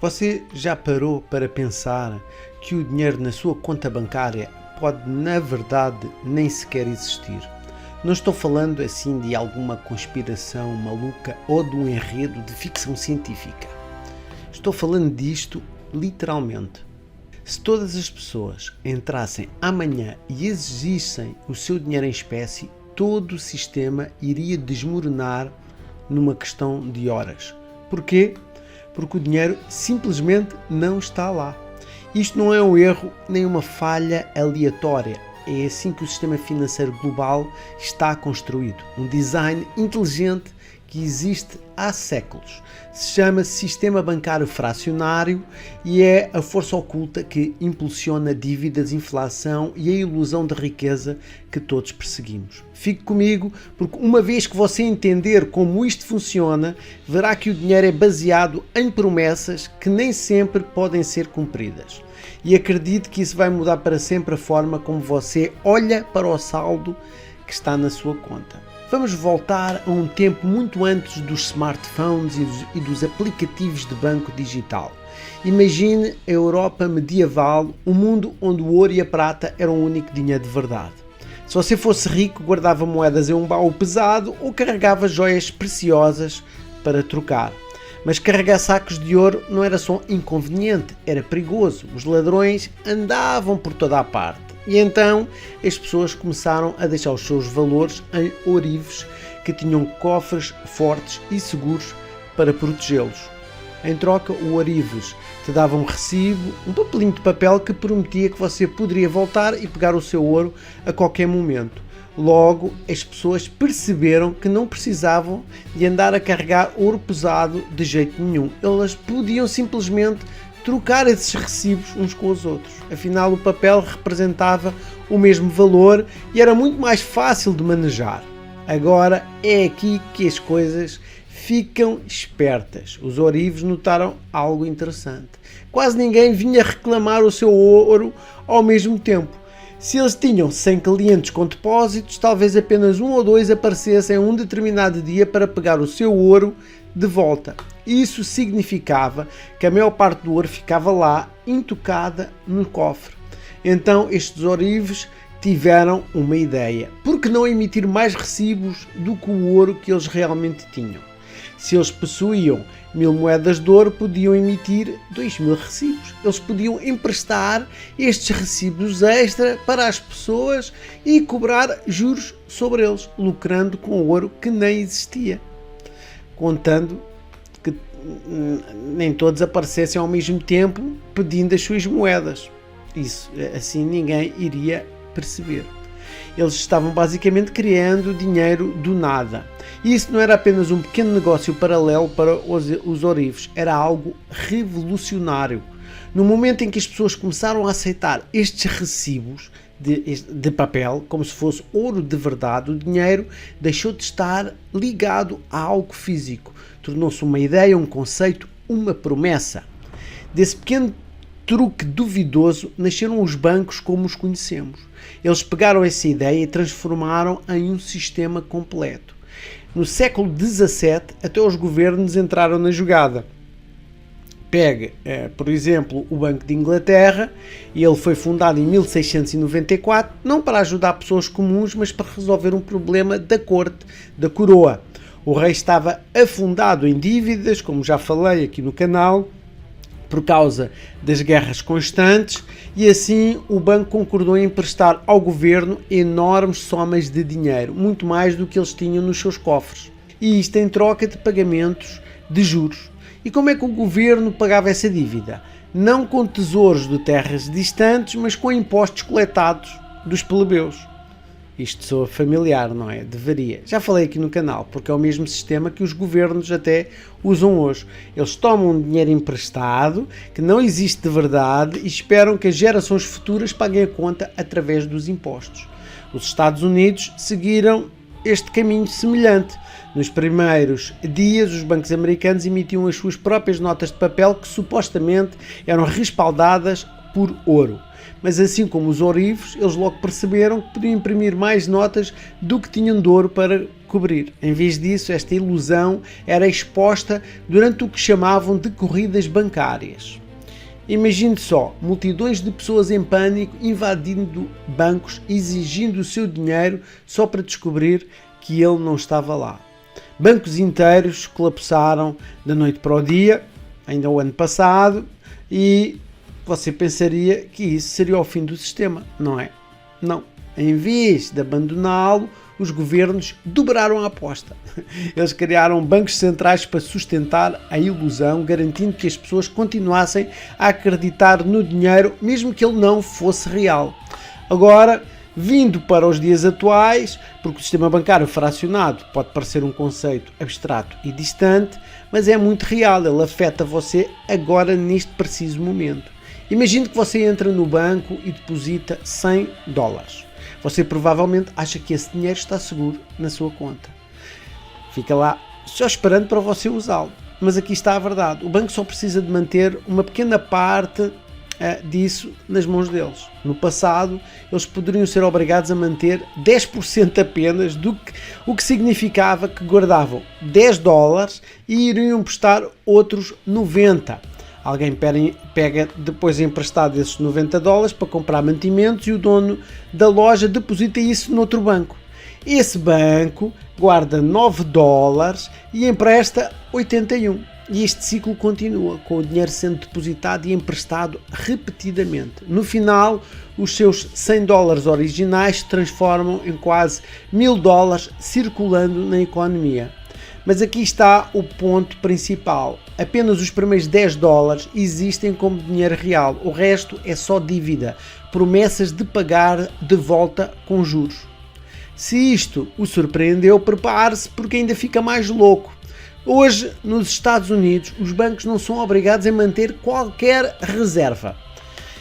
Você já parou para pensar que o dinheiro na sua conta bancária pode, na verdade, nem sequer existir? Não estou falando assim de alguma conspiração maluca ou de um enredo de ficção científica. Estou falando disto literalmente. Se todas as pessoas entrassem amanhã e exigissem o seu dinheiro em espécie, todo o sistema iria desmoronar numa questão de horas. Porquê? Porque o dinheiro simplesmente não está lá. Isto não é um erro nem uma falha aleatória. É assim que o sistema financeiro global está construído. Um design inteligente que existe há séculos. Se chama Sistema Bancário Fracionário e é a força oculta que impulsiona dívidas, inflação e a ilusão de riqueza que todos perseguimos. Fique comigo, porque uma vez que você entender como isto funciona, verá que o dinheiro é baseado em promessas que nem sempre podem ser cumpridas. E acredite que isso vai mudar para sempre a forma como você olha para o saldo que está na sua conta. Vamos voltar a um tempo muito antes dos smartphones e dos aplicativos de banco digital. Imagine a Europa medieval, um mundo onde o ouro e a prata eram o único dinheiro de verdade. Se você fosse rico, guardava moedas em um baú pesado ou carregava joias preciosas para trocar. Mas carregar sacos de ouro não era só inconveniente, era perigoso. Os ladrões andavam por toda a parte. E então as pessoas começaram a deixar os seus valores em ourivos que tinham cofres fortes e seguros para protegê-los. Em troca, o ourivos te dava um recibo, um papelinho de papel que prometia que você poderia voltar e pegar o seu ouro a qualquer momento. Logo, as pessoas perceberam que não precisavam de andar a carregar ouro pesado de jeito nenhum. Elas podiam simplesmente trocar esses recibos uns com os outros. Afinal, o papel representava o mesmo valor e era muito mais fácil de manejar. Agora é aqui que as coisas ficam espertas. Os ourivos notaram algo interessante. Quase ninguém vinha reclamar o seu ouro ao mesmo tempo. Se eles tinham 100 clientes com depósitos, talvez apenas um ou dois aparecessem um determinado dia para pegar o seu ouro de volta. Isso significava que a maior parte do ouro ficava lá, intocada no cofre. Então estes ourivos tiveram uma ideia. Por que não emitir mais recibos do que o ouro que eles realmente tinham? Se eles possuíam 1000 moedas de ouro, podiam emitir 2000 recibos. Eles podiam emprestar estes recibos extra para as pessoas e cobrar juros sobre eles, lucrando com o ouro que nem existia. Contando que nem todos aparecessem ao mesmo tempo pedindo as suas moedas. Isso, assim ninguém iria perceber. Eles estavam basicamente criando dinheiro do nada. E isso não era apenas um pequeno negócio paralelo para os ourivos, era algo revolucionário. No momento em que as pessoas começaram a aceitar estes recibos de papel, como se fosse ouro de verdade, o dinheiro deixou de estar ligado a algo físico. Tornou-se uma ideia, um conceito, uma promessa. Desse pequeno truque duvidoso nasceram os bancos como os conhecemos. Eles pegaram essa ideia e transformaram em um sistema completo. No século XVII, até os governos entraram na jogada. Pegue, por exemplo, o Banco de Inglaterra, e ele foi fundado em 1694, não para ajudar pessoas comuns, mas para resolver um problema da corte, da coroa. O rei estava afundado em dívidas, como já falei aqui no canal, por causa das guerras constantes, e assim o banco concordou em emprestar ao governo enormes somas de dinheiro, muito mais do que eles tinham nos seus cofres. E isto em troca de pagamentos de juros. E como é que o governo pagava essa dívida? Não com tesouros de terras distantes, mas com impostos coletados dos plebeus. Isto soa familiar, não é? Deveria. Já falei aqui no canal, porque é o mesmo sistema que os governos até usam hoje. Eles tomam dinheiro emprestado, que não existe de verdade, e esperam que as gerações futuras paguem a conta através dos impostos. Os Estados Unidos seguiram este caminho semelhante. Nos primeiros dias, os bancos americanos emitiam as suas próprias notas de papel que supostamente eram respaldadas por ouro. Mas assim como os ourivos, eles logo perceberam que podiam imprimir mais notas do que tinham de ouro para cobrir. Em vez disso, esta ilusão era exposta durante o que chamavam de corridas bancárias. Imagine só, multidões de pessoas em pânico invadindo bancos, exigindo o seu dinheiro só para descobrir que ele não estava lá. Bancos inteiros colapsaram da noite para o dia, ainda o ano passado, e você pensaria que isso seria o fim do sistema, não é? Não. Em vez de abandoná-lo, os governos dobraram a aposta. Eles criaram bancos centrais para sustentar a ilusão, garantindo que as pessoas continuassem a acreditar no dinheiro, mesmo que ele não fosse real. Agora, vindo para os dias atuais, porque o sistema bancário fracionado pode parecer um conceito abstrato e distante, mas é muito real, ele afeta você agora neste preciso momento. Imagine que você entra no banco e deposita $100. Você provavelmente acha que esse dinheiro está seguro na sua conta. Fica lá só esperando para você usá-lo. Mas aqui está a verdade. O banco só precisa de manter uma pequena parte disso nas mãos deles. No passado, eles poderiam ser obrigados a manter 10% apenas o que significava que guardavam $10 e iriam emprestar outros 90. Alguém pega depois emprestado esses $90 para comprar mantimentos e o dono da loja deposita isso noutro banco. Esse banco guarda $9 e empresta 81. E este ciclo continua, com o dinheiro sendo depositado e emprestado repetidamente. No final, os seus $100 originais se transformam em quase $1000 circulando na economia. Mas aqui está o ponto principal. Apenas os primeiros $10 existem como dinheiro real. O resto é só dívida, promessas de pagar de volta com juros. Se isto o surpreendeu, prepare-se porque ainda fica mais louco. Hoje, nos Estados Unidos, os bancos não são obrigados a manter qualquer reserva.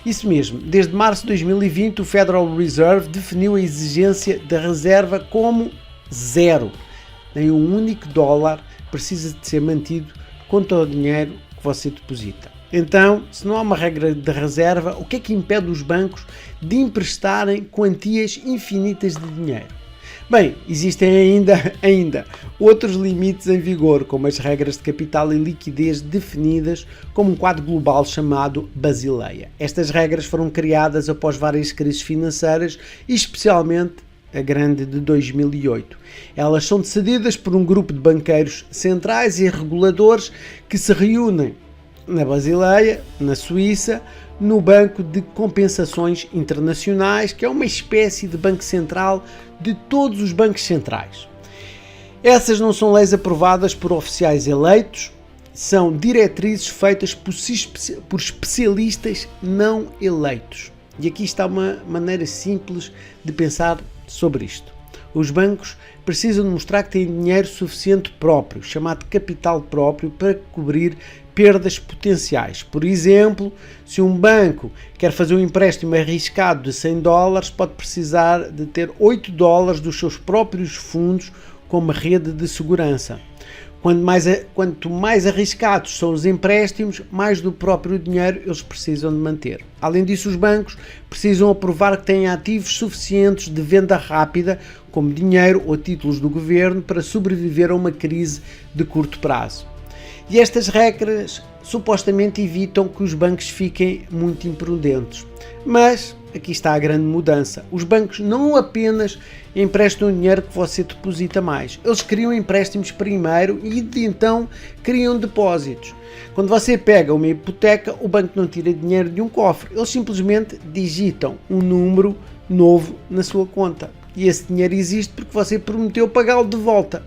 Isso mesmo, desde março de 2020, o Federal Reserve definiu a exigência da reserva como zero. Nem um único dólar precisa de ser mantido contra o dinheiro que você deposita. Então, se não há uma regra de reserva, o que é que impede os bancos de emprestarem quantias infinitas de dinheiro? Bem, existem ainda outros limites em vigor, como as regras de capital e liquidez definidas como um quadro global chamado Basileia. Estas regras foram criadas após várias crises financeiras e especialmente a grande de 2008. Elas são decididas por um grupo de banqueiros centrais e reguladores que se reúnem na Basileia, na Suíça, no Banco de Compensações Internacionais, que é uma espécie de banco central de todos os bancos centrais. Essas não são leis aprovadas por oficiais eleitos, são diretrizes feitas por especialistas não eleitos. E aqui está uma maneira simples de pensar sobre isto. Os bancos precisam mostrar que têm dinheiro suficiente próprio, chamado capital próprio, para cobrir perdas potenciais. Por exemplo, se um banco quer fazer um empréstimo arriscado de $100, pode precisar de ter $8 dos seus próprios fundos como rede de segurança. Quanto mais arriscados são os empréstimos, mais do próprio dinheiro eles precisam de manter. Além disso, os bancos precisam aprovar que têm ativos suficientes de venda rápida, como dinheiro ou títulos do governo, para sobreviver a uma crise de curto prazo. E estas regras supostamente evitam que os bancos fiquem muito imprudentes. Mas aqui está a grande mudança. Os bancos não apenas emprestam o dinheiro que você deposita mais. Eles criam empréstimos primeiro e então criam depósitos. Quando você pega uma hipoteca, o banco não tira dinheiro de um cofre. Eles simplesmente digitam um número novo na sua conta. E esse dinheiro existe porque você prometeu pagá-lo de volta.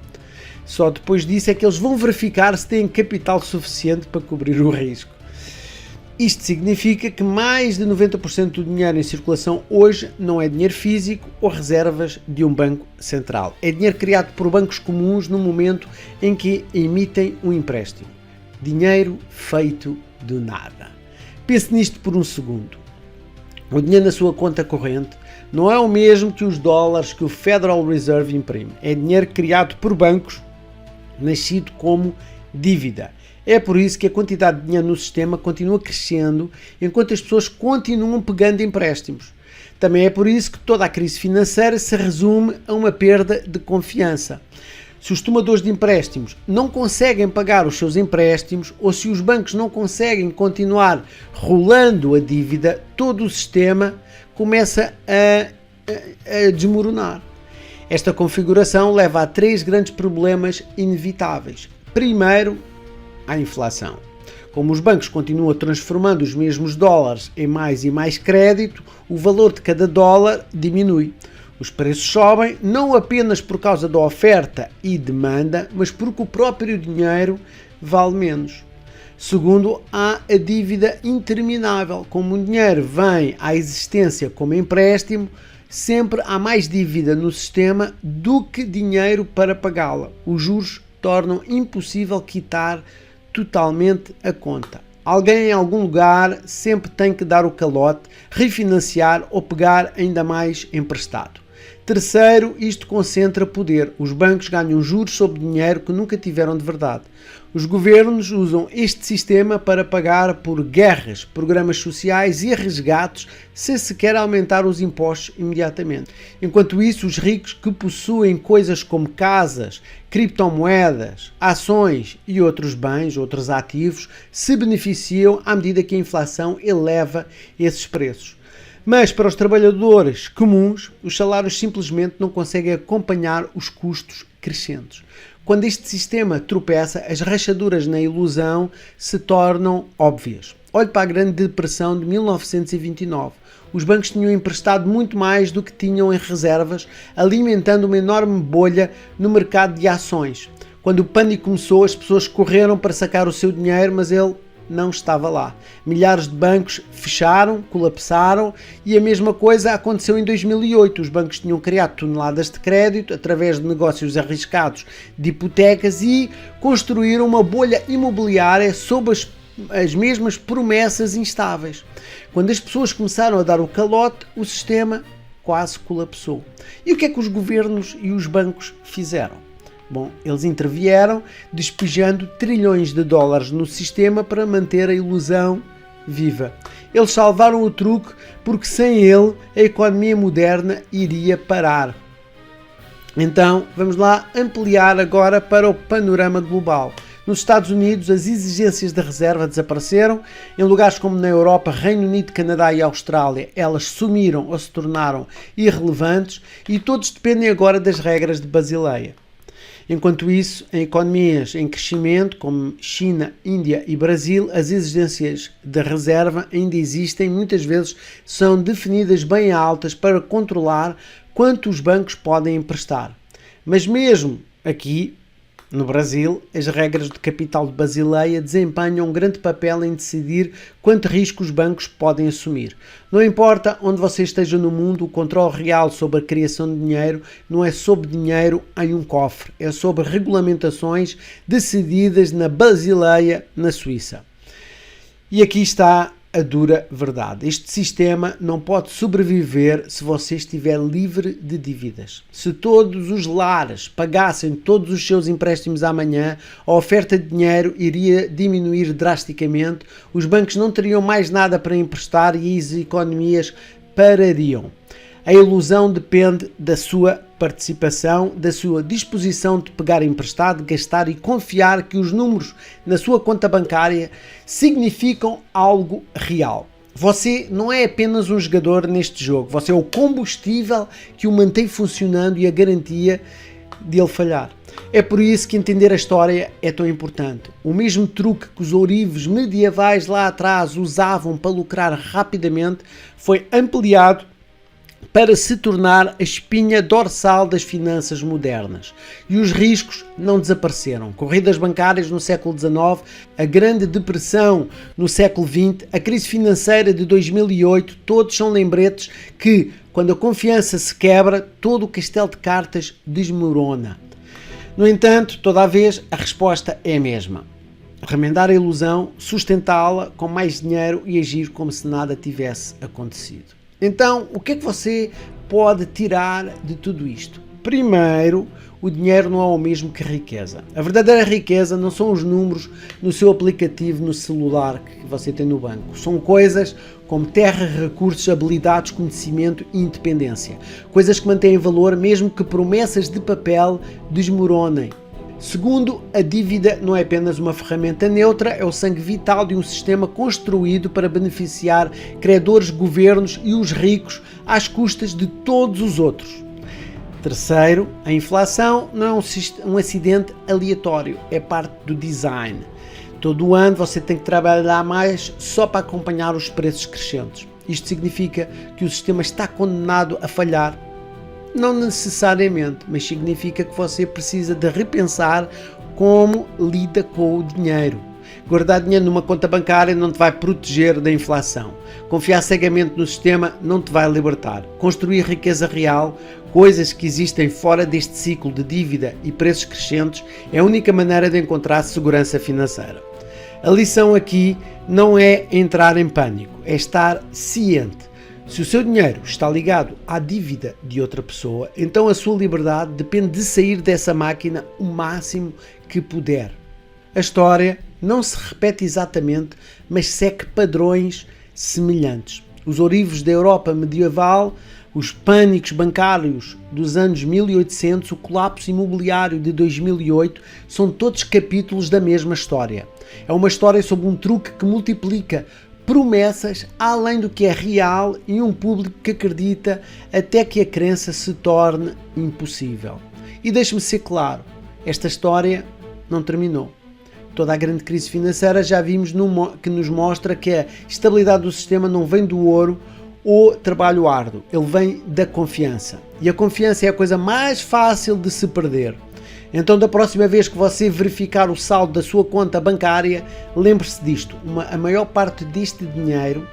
Só depois disso é que eles vão verificar se têm capital suficiente para cobrir o risco. Isto significa que mais de 90% do dinheiro em circulação hoje não é dinheiro físico ou reservas de um banco central. É dinheiro criado por bancos comuns no momento em que emitem um empréstimo. Dinheiro feito do nada. Pense nisto por um segundo. O dinheiro na sua conta corrente não é o mesmo que os dólares que o Federal Reserve imprime. É dinheiro criado por bancos, nascido como dívida. É por isso que a quantidade de dinheiro no sistema continua crescendo enquanto as pessoas continuam pegando empréstimos. Também é por isso que toda a crise financeira se resume a uma perda de confiança. Se os tomadores de empréstimos não conseguem pagar os seus empréstimos ou se os bancos não conseguem continuar rolando a dívida, todo o sistema começa a desmoronar. Esta configuração leva a 3 grandes problemas inevitáveis. Primeiro, a inflação. Como os bancos continuam transformando os mesmos dólares em mais e mais crédito, o valor de cada dólar diminui. Os preços sobem não apenas por causa da oferta e demanda, mas porque o próprio dinheiro vale menos. Segundo, há a dívida interminável. Como o dinheiro vem à existência como empréstimo, sempre há mais dívida no sistema do que dinheiro para pagá-la. Os juros tornam impossível quitar totalmente a conta. Alguém em algum lugar sempre tem que dar o calote, refinanciar ou pegar ainda mais emprestado. Terceiro, isto concentra poder. Os bancos ganham juros sobre dinheiro que nunca tiveram de verdade. Os governos usam este sistema para pagar por guerras, programas sociais e resgates sem sequer aumentar os impostos imediatamente. Enquanto isso, os ricos que possuem coisas como casas, criptomoedas, ações e outros bens, outros ativos, se beneficiam à medida que a inflação eleva esses preços. Mas para os trabalhadores comuns, os salários simplesmente não conseguem acompanhar os custos crescentes. Quando este sistema tropeça, as rachaduras na ilusão se tornam óbvias. Olhe para a Grande Depressão de 1929. Os bancos tinham emprestado muito mais do que tinham em reservas, alimentando uma enorme bolha no mercado de ações. Quando o pânico começou, as pessoas correram para sacar o seu dinheiro, mas ele não estava lá. Milhares de bancos fecharam, colapsaram e a mesma coisa aconteceu em 2008. Os bancos tinham criado toneladas de crédito através de negócios arriscados de hipotecas e construíram uma bolha imobiliária sob as mesmas promessas instáveis. Quando as pessoas começaram a dar o calote, o sistema quase colapsou. E o que é que os governos e os bancos fizeram? Bom, eles intervieram despejando trilhões de dólares no sistema para manter a ilusão viva. Eles salvaram o truque porque sem ele a economia moderna iria parar. Então, vamos lá ampliar agora para o panorama global. Nos Estados Unidos, as exigências de reserva desapareceram. Em lugares como na Europa, Reino Unido, Canadá e Austrália, elas sumiram ou se tornaram irrelevantes e todos dependem agora das regras de Basileia. Enquanto isso, em economias em crescimento, como China, Índia e Brasil, as exigências de reserva ainda existem, muitas vezes são definidas bem altas para controlar quanto os bancos podem emprestar. Mas mesmo aqui, no Brasil, as regras de capital de Basileia desempenham um grande papel em decidir quanto risco os bancos podem assumir. Não importa onde você esteja no mundo, o controle real sobre a criação de dinheiro não é sobre dinheiro em um cofre, é sobre regulamentações decididas na Basileia, na Suíça. E aqui está a dura verdade. Este sistema não pode sobreviver se você estiver livre de dívidas. Se todos os lares pagassem todos os seus empréstimos amanhã, a oferta de dinheiro iria diminuir drasticamente, os bancos não teriam mais nada para emprestar e as economias parariam. A ilusão depende da sua participação, da sua disposição de pegar emprestado, gastar e confiar que os números na sua conta bancária significam algo real. Você não é apenas um jogador neste jogo, você é o combustível que o mantém funcionando e a garantia de ele falhar. É por isso que entender a história é tão importante. O mesmo truque que os ourives medievais lá atrás usavam para lucrar rapidamente foi ampliado para se tornar a espinha dorsal das finanças modernas. E os riscos não desapareceram. Corridas bancárias no século XIX, a Grande Depressão no século XX, a crise financeira de 2008, todos são lembretes que, quando a confiança se quebra, todo o castelo de cartas desmorona. No entanto, toda a vez, a resposta é a mesma. Remendar a ilusão, sustentá-la com mais dinheiro e agir como se nada tivesse acontecido. Então, o que é que você pode tirar de tudo isto? Primeiro, o dinheiro não é o mesmo que riqueza. A verdadeira riqueza não são os números no seu aplicativo no celular que você tem no banco. São coisas como terra, recursos, habilidades, conhecimento e independência. Coisas que mantêm valor mesmo que promessas de papel desmoronem. Segundo, a dívida não é apenas uma ferramenta neutra, é o sangue vital de um sistema construído para beneficiar credores, governos e os ricos às custas de todos os outros. Terceiro, a inflação não é um acidente aleatório, é parte do design. Todo ano você tem que trabalhar mais só para acompanhar os preços crescentes. Isto significa que o sistema está condenado a falhar? Não necessariamente, mas significa que você precisa de repensar como lida com o dinheiro. Guardar dinheiro numa conta bancária não te vai proteger da inflação. Confiar cegamente no sistema não te vai libertar. Construir riqueza real, coisas que existem fora deste ciclo de dívida e preços crescentes, é a única maneira de encontrar segurança financeira. A lição aqui não é entrar em pânico, é estar ciente. Se o seu dinheiro está ligado à dívida de outra pessoa, então a sua liberdade depende de sair dessa máquina o máximo que puder. A história não se repete exatamente, mas segue padrões semelhantes. Os ourivos da Europa medieval, os pânicos bancários dos anos 1800, o colapso imobiliário de 2008, são todos capítulos da mesma história. É uma história sobre um truque que multiplica promessas além do que é real e um público que acredita até que a crença se torne impossível. E deixe-me ser claro, esta história não terminou. Toda a grande crise financeira já vimos que nos mostra que a estabilidade do sistema não vem do ouro ou trabalho árduo, ele vem da confiança. E a confiança é a coisa mais fácil de se perder. Então, da próxima vez que você verificar o saldo da sua conta bancária, lembre-se disto: a maior parte deste dinheiro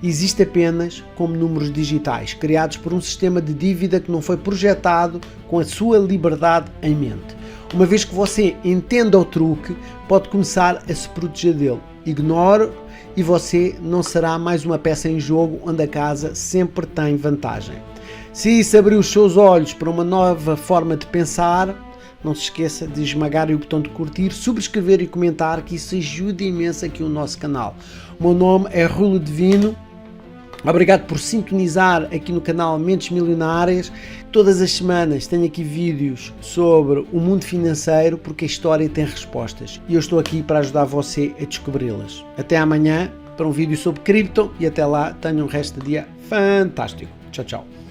existe apenas como números digitais, criados por um sistema de dívida que não foi projetado com a sua liberdade em mente. Uma vez que você entenda o truque, pode começar a se proteger dele. Ignore e você não será mais uma peça em jogo onde a casa sempre tem vantagem. Se isso abrir os seus olhos para uma nova forma de pensar, não se esqueça de esmagar o botão de curtir, subscrever e comentar, que isso ajuda imenso aqui o nosso canal. O meu nome é Rulo Divino. Obrigado por sintonizar aqui no canal Mentes Milionárias. Todas as semanas tenho aqui vídeos sobre o mundo financeiro, porque a história tem respostas. E eu estou aqui para ajudar você a descobri-las. Até amanhã para um vídeo sobre cripto e até lá tenha um resto de dia fantástico. Tchau, tchau.